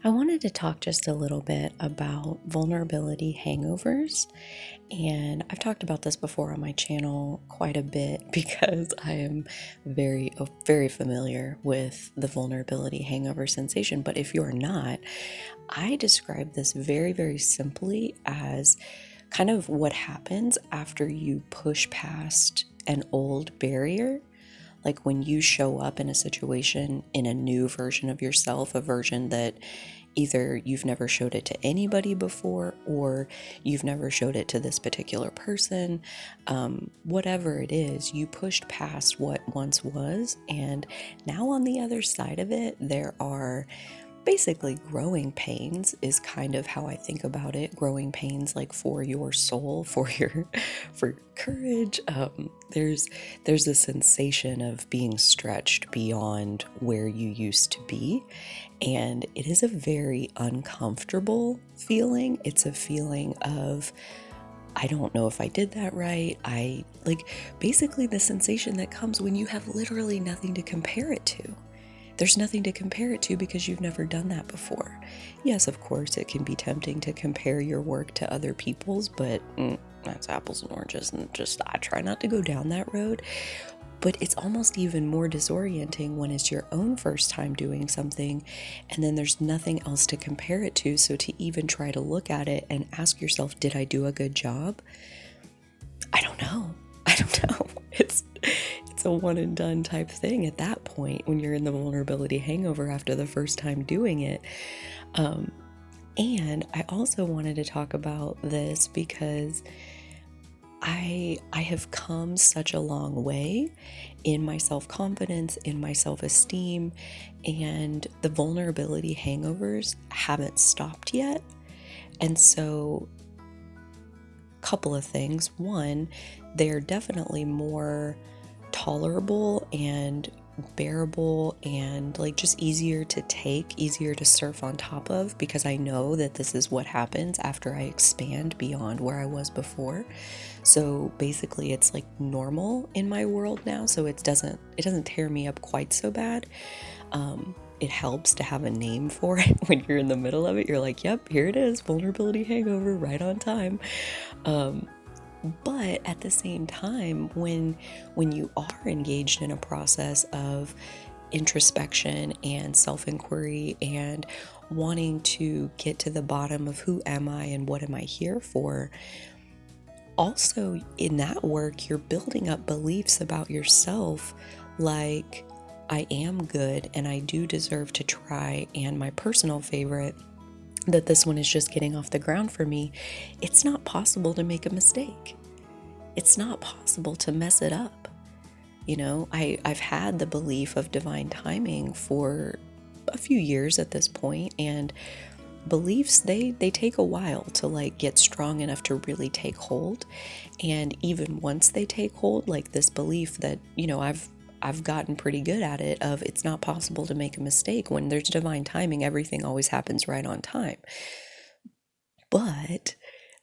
I wanted to talk just a little bit about vulnerability hangovers. And I've talked about this before on my channel quite a bit because I am very familiar with the vulnerability hangover sensation. But if you're not, I describe this very simply as kind of what happens after you push past an old barrier. Like when you show up in a situation in a new version of yourself, a version that either you've never showed it to anybody before or you've never showed it to this particular person. Whatever it is, you pushed past what once was, and now on the other side of it, there are basically growing pains is kind of how I think about it. Growing pains like for your soul, for courage. There's a sensation of being stretched beyond where you used to be, and it is a very uncomfortable feeling. It's a feeling of, I don't know if I did that right. Basically the sensation that comes when you have literally nothing to compare it to. There's nothing to compare it to because you've never done that before. Yes, of course, it can be tempting to compare your work to other people's, but that's apples and oranges, and I try not to go down that road. But it's almost even more disorienting when it's your own first time doing something and then there's nothing else to compare it to. So to even try to look at it and ask yourself, did I do a good job? I don't know. It's a one and done type thing at that point when you're in the vulnerability hangover after the first time doing it. And I also wanted to talk about this because I have come such a long way in my self-confidence, in my self-esteem, and the vulnerability hangovers haven't stopped yet. And so couple of things. One, they're definitely more tolerable and bearable and like just easier to take, easier to surf on top of, because I know that this is what happens after I expand beyond where I was before. So basically it's like normal in my world now, so it doesn't tear me up quite so bad. It helps to have a name for it when you're in the middle of it. You're like, yep, here it is, vulnerability hangover, right on time. But at the same time, when you are engaged in a process of introspection and self-inquiry and wanting to get to the bottom of who am I and what am I here for, also in that work, you're building up beliefs about yourself like, I am good and I do deserve to try. And my personal favorite, that this one is just getting off the ground for me, it's not possible to make a mistake. It's not possible to mess it up. You know, I've had the belief of divine timing for a few years at this point, and beliefs, they take a while to like get strong enough to really take hold. And even once they take hold, like this belief that, you know, I've gotten pretty good at it of it's not possible to make a mistake. When there's divine timing, everything always happens right on time. But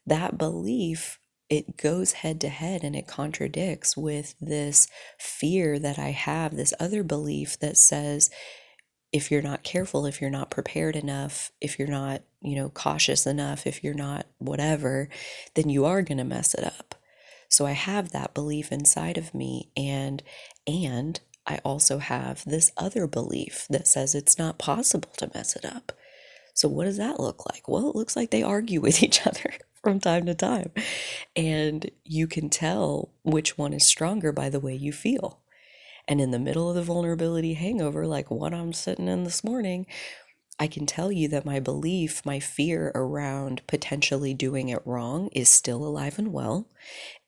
that belief, it goes head to head and it contradicts with this fear that I have, this other belief that says, if you're not careful, if you're not prepared enough, if you're not, you know, cautious enough, if you're not whatever, then you are going to mess it up. So I have that belief inside of me, and I also have this other belief that says it's not possible to mess it up. So what does that look like? Well, it looks like they argue with each other from time to time. And you can tell which one is stronger by the way you feel. And in the middle of the vulnerability hangover, like what I'm sitting in this morning, I can tell you that my belief, my fear around potentially doing it wrong is still alive and well.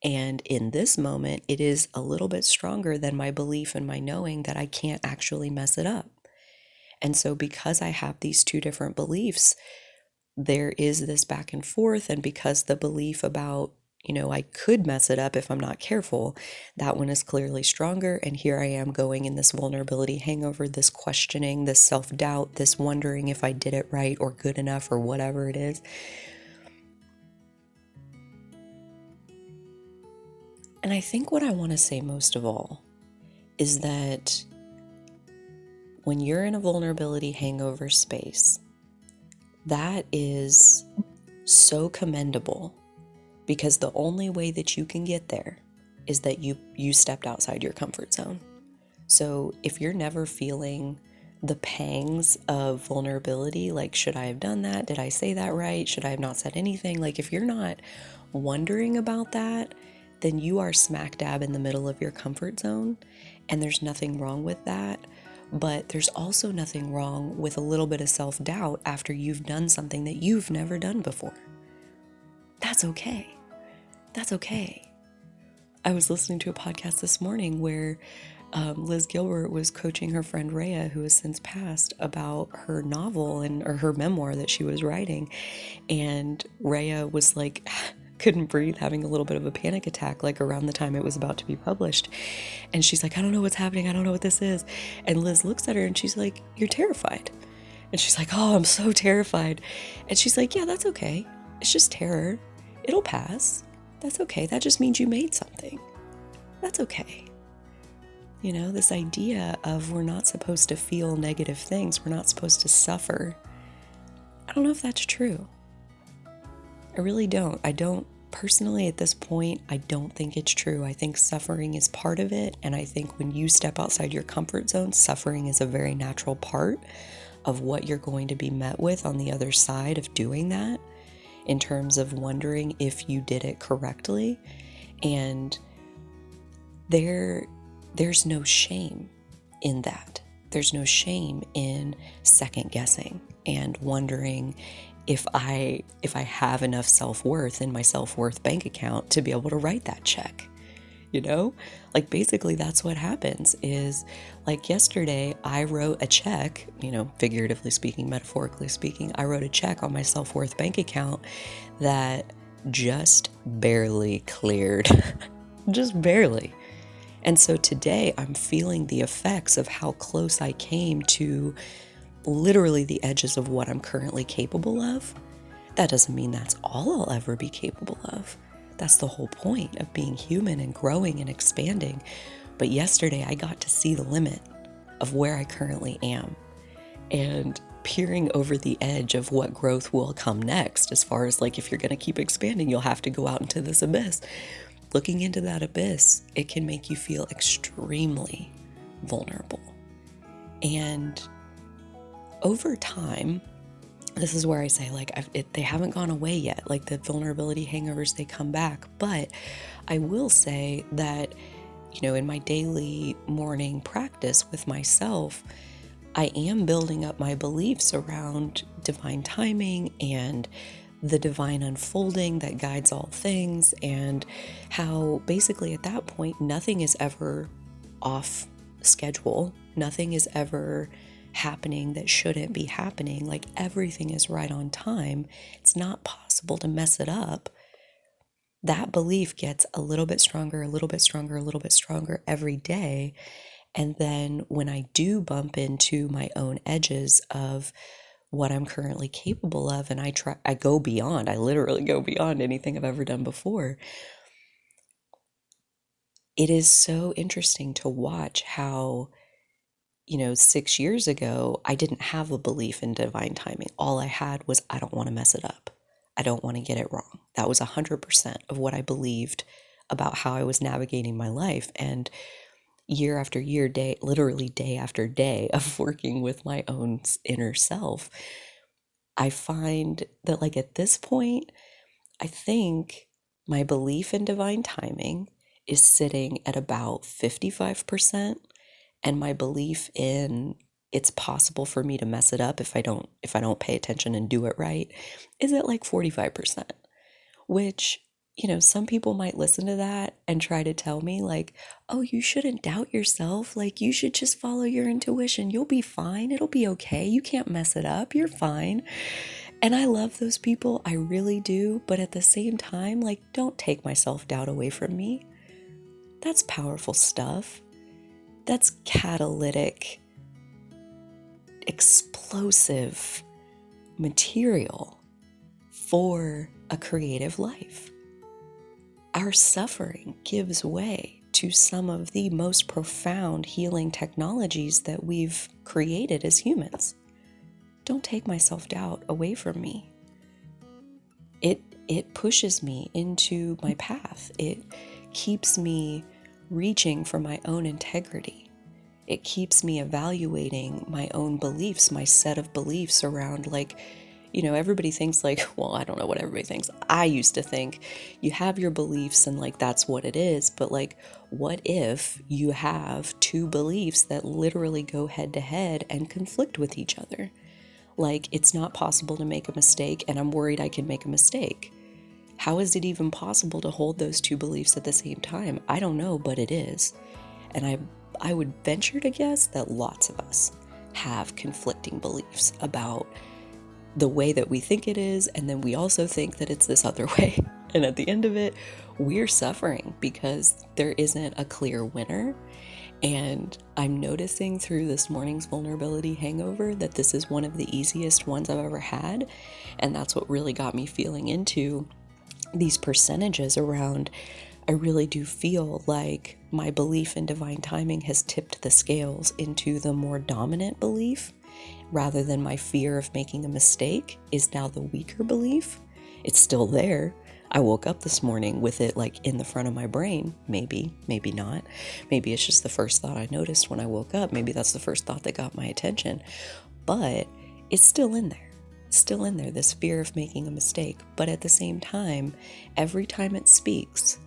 And in this moment, it is a little bit stronger than my belief and my knowing that I can't actually mess it up. And so, because I have these two different beliefs, there is this back and forth. And because the belief about, you know, I could mess it up if I'm not careful, that one is clearly stronger. And here I am going in this vulnerability hangover, this questioning, this self-doubt, this wondering if I did it right or good enough or whatever it is. And I think what I want to say most of all is that when you're in a vulnerability hangover space, That is so commendable, because the only way that you can get there is that you stepped outside your comfort zone. So if you're never feeling the pangs of vulnerability, like, should I have done that? Did I say that right? Should I have not said anything? Like, if you're not wondering about that, then you are smack dab in the middle of your comfort zone, and there's nothing wrong with that. But there's also nothing wrong with a little bit of self-doubt after you've done something that you've never done before. That's okay. That's okay. I was listening to a podcast this morning where Liz Gilbert was coaching her friend Rhea, who has since passed, about her novel or her memoir that she was writing. And Rhea was like, couldn't breathe, having a little bit of a panic attack, like around the time it was about to be published. And she's like, I don't know what's happening. I don't know what this is. And Liz looks at her and she's like, you're terrified. And she's like, oh, I'm so terrified. And she's like, yeah, that's okay. It's just terror. It'll pass. That's okay. That just means you made something. That's okay. You know, this idea of we're not supposed to feel negative things, we're not supposed to suffer. I don't know if that's true. I really don't. I don't personally, at this point, I don't think it's true. I think suffering is part of it. And I think when you step outside your comfort zone, suffering is a very natural part of what you're going to be met with on the other side of doing that, in terms of wondering if you did it correctly. And there's no shame in that. There's no shame in second guessing and wondering if I have enough self-worth in my self-worth bank account to be able to write that check. You know, like, basically that's what happens. Is like, yesterday I wrote a check, you know, figuratively speaking, metaphorically speaking, I wrote a check on my self-worth bank account that just barely cleared. Just barely. And so today I'm feeling the effects of how close I came to literally the edges of what I'm currently capable of. That doesn't mean that's all I'll ever be capable of. That's the whole point of being human and growing and expanding. But yesterday I got to see the limit of where I currently am, and peering over the edge of what growth will come next, as far as, like, if you're going to keep expanding, you'll have to go out into this abyss. Looking into that abyss, it can make you feel extremely vulnerable. And over time, this is where I say, like, they haven't gone away yet. Like, the vulnerability hangovers, they come back. But I will say that, you know, in my daily morning practice with myself, I am building up my beliefs around divine timing and the divine unfolding that guides all things, and how basically at that point, nothing is ever off schedule. Nothing is ever happening that shouldn't be happening. Like, everything is right on time. It's not possible to mess it up. That belief gets a little bit stronger, a little bit stronger, a little bit stronger every day. And then when I do bump into my own edges of what I'm currently capable of, and I go beyond, I literally go beyond anything I've ever done before. It is so interesting to watch how, you know, 6 years ago, I didn't have a belief in divine timing. All I had was, I don't want to mess it up. I don't want to get it wrong. That was 100% of what I believed about how I was navigating my life. And year after year, literally day after day of working with my own inner self, I find that, like, at this point, I think my belief in divine timing is sitting at about 55%, and my belief in it's possible for me to mess it up if I don't pay attention and do it right is at like 45%, which, you know, some people might listen to that and try to tell me, like, oh, you shouldn't doubt yourself. Like, you should just follow your intuition. You'll be fine. It'll be okay. You can't mess it up. You're fine. And I love those people. I really do. But at the same time, like, don't take my self-doubt away from me. That's powerful stuff. That's catalytic, explosive material for a creative life. Our suffering gives way to some of the most profound healing technologies that we've created as humans. don't take my self-doubt away from me. It pushes me into my path. It keeps me reaching for my own integrity. It keeps me evaluating my own beliefs, my set of beliefs around, like, everybody thinks like, well, I don't know what everybody thinks. I used to think you have your beliefs and like that's what it is. But like, what if you have two beliefs that literally go head to head and conflict with each other? Like, it's not possible to make a mistake, and I'm worried I can make a mistake. How is it even possible to hold those two beliefs at the same time? I don't know, but it is. And I would venture to guess that lots of us have conflicting beliefs about the way that we think it is, and then we also think that it's this other way. And at the end of it, we're suffering because there isn't a clear winner. And I'm noticing through this morning's vulnerability hangover that this is one of the easiest ones I've ever had. And that's what really got me feeling into these percentages around. I really do feel like my belief in divine timing has tipped the scales into the more dominant belief, rather than my fear of making a mistake is now the weaker belief. It's still there. I woke up this morning with it like in the front of my brain. Maybe not. Maybe it's just the first thought I noticed when I woke up. Maybe that's the first thought that got my attention. But it's still in there. It's still in there, this fear of making a mistake. But at the same time, every time it speaks,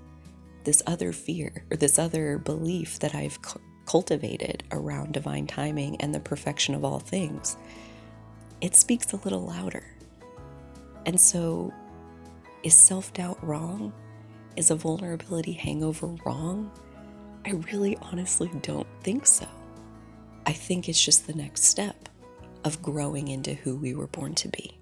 this other fear or this other belief that I've cultivated around divine timing and the perfection of all things, it speaks a little louder. And so, is self-doubt wrong? Is a vulnerability hangover wrong? I really honestly don't think so. I think it's just the next step of growing into who we were born to be.